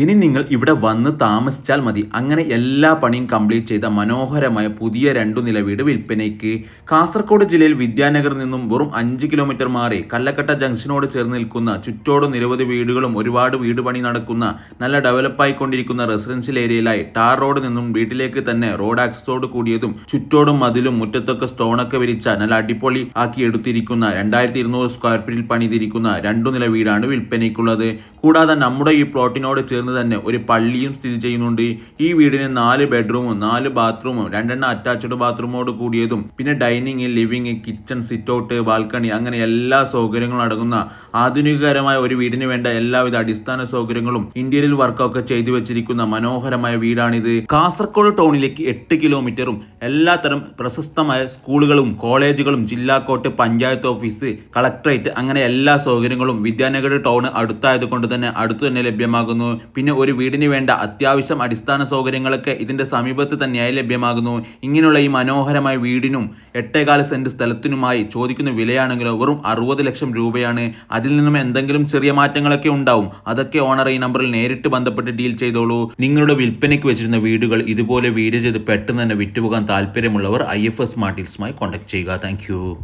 ഇനി നിങ്ങൾ ഇവിടെ വന്ന് താമസിച്ചാൽ മതി. അങ്ങനെ എല്ലാ പണിയും കംപ്ലീറ്റ് ചെയ്ത മനോഹരമായ പുതിയ 2 നില വീട് വിൽപ്പനയ്ക്ക്. കാസർഗോഡ് ജില്ലയിൽ വിദ്യാനഗറിൽ നിന്നും വെറും 5 കിലോമീറ്റർ മാറി കല്ലക്കട്ട ജംഗ്ഷനോട് ചേർന്ന് നിൽക്കുന്ന ചുറ്റോടും നിരവധി വീടുകളും ഒരുപാട് വീട് പണി നടക്കുന്ന നല്ല ഡെവലപ്പായിക്കൊണ്ടിരിക്കുന്ന റെസിഡൻഷ്യൽ ഏരിയയിലായി ടാർ റോഡ് നിന്നും വീട്ടിലേക്ക് തന്നെ റോഡ് ആക്സസോട് കൂടിയതും ചുറ്റോടും മതിലും മുറ്റത്തൊക്കെ സ്റ്റോണൊക്കെ വിരിച്ച നല്ല അടിപൊളി ആക്കി എടുത്തിരിക്കുന്ന 2200 സ്ക്വയർ ഫീറ്റിൽ പണിതിരിക്കുന്ന 2 നില വീടാണ് വിൽപ്പനയ്ക്കുള്ളത്. കൂടാതെ നമ്മുടെ ഈ പ്ലോട്ടിനോട് തന്നെ ഒരു പള്ളിയും സ്ഥിതി ചെയ്യുന്നുണ്ട്. ഈ വീടിന് 4 ബെഡ്റൂമും 4 ബാത്റൂമും 2 അറ്റാച്ച്ഡ് ബാത്റൂമോട് കൂടിയതും പിന്നെ dining, living, kitchen, sit out, balcony അങ്ങനെ എല്ലാ സൗകര്യങ്ങളും അടങ്ങുന്ന ആധുനികകരമായ ഒരു വീടിന് വേണ്ട എല്ലാവിധ അടിസ്ഥാന സൗകര്യങ്ങളും ഇന്റീരിയൽ വർക്കൊക്കെ ചെയ്തു വെച്ചിരിക്കുന്ന മനോഹരമായ വീടാണിത്. കാസർഗോഡ് ടൗണിലേക്ക് 8 കിലോമീറ്ററും എല്ലാത്തരം പ്രശസ്തമായ സ്കൂളുകളും കോളേജുകളും ജില്ലാ കോർട്ട്, പഞ്ചായത്ത് ഓഫീസ്, കളക്ടറേറ്റ് അങ്ങനെ എല്ലാ സൗകര്യങ്ങളും വിദ്യാനഗർ ടൗൺ അടുത്തായത് കൊണ്ട് തന്നെ അടുത്തു തന്നെ ലഭ്യമാകുന്നു. പിന്നെ ഒരു വീടിന് വേണ്ട അത്യാവശ്യം അടിസ്ഥാന സൗകര്യങ്ങളൊക്കെ ഇതിന്റെ സമീപത്ത് തന്നെയായി ലഭ്യമാകുന്നു. ഇങ്ങനെയുള്ള ഈ മനോഹരമായ വീടിനും 8.25 സെന്റ് സ്ഥലത്തിനുമായി ചോദിക്കുന്ന വിലയാണെങ്കിലോ വെറും 60 ലക്ഷം രൂപയാണ്. അതിൽ നിന്നും എന്തെങ്കിലും ചെറിയ മാറ്റങ്ങളൊക്കെ ഉണ്ടാവും. അതൊക്കെ ഓണർ ഈ നമ്പറിൽ നേരിട്ട് ബന്ധപ്പെട്ട് ഡീൽ ചെയ്തോളൂ. നിങ്ങളുടെ വിൽപ്പനയ്ക്ക് വെച്ചിരുന്ന വീടുകൾ ഇതുപോലെ വീഡിയോ ചെയ്ത് പെട്ടെന്ന് തന്നെ വിറ്റുപോകാൻ താല്പര്യമുള്ളവർ IFS സ്മാർട്ട് ഡീൽസുമായി കോൺടാക്ട് ചെയ്യുക. താങ്ക്